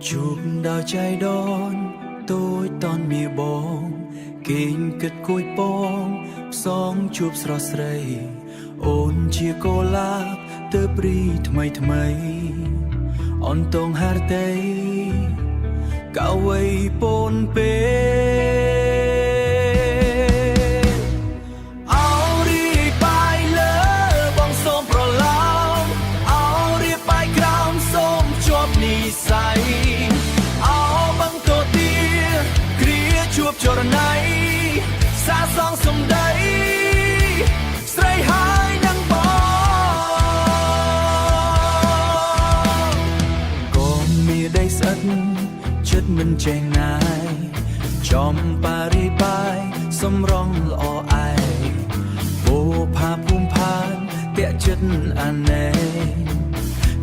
ជួបដល់ចៃដនទូចតនមានបងគេងគិតគួយពងផ្សងជួបស្រស់ស្រីអូនជាកូឡាបទើបរីថ្មីថ្មីអនតងហារតេកៅវៃពូនពេចរណៃសាសងសំដីស្រីហើយនឹងបងក៏មានដីស្អិតចិត្តមិនចេះណាយចំប៉ារីបាយសំរងល្អឯបូផាភូមិផានតាក់ចិត្តអាណែ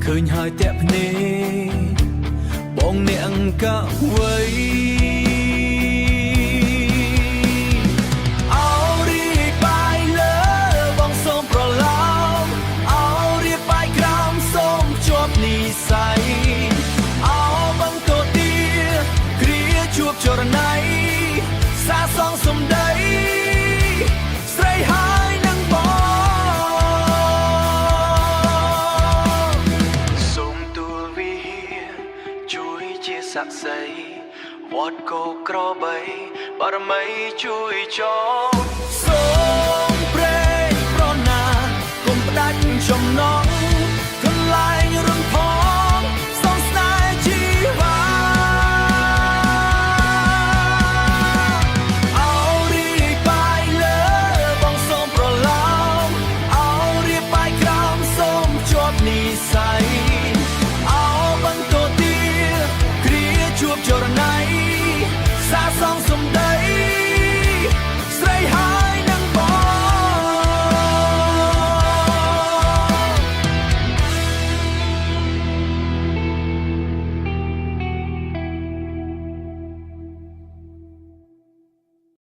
ឃើញហើយតាក់ភ្នែកបងអ្នកអង្គវ័យចរណៃសាសងសំដីស្រីហើយនឹងបងសូមទូលវិហារជួយជាស័ក្តិសិទ្ធិវត្តគោក្របីបរមីជួយចង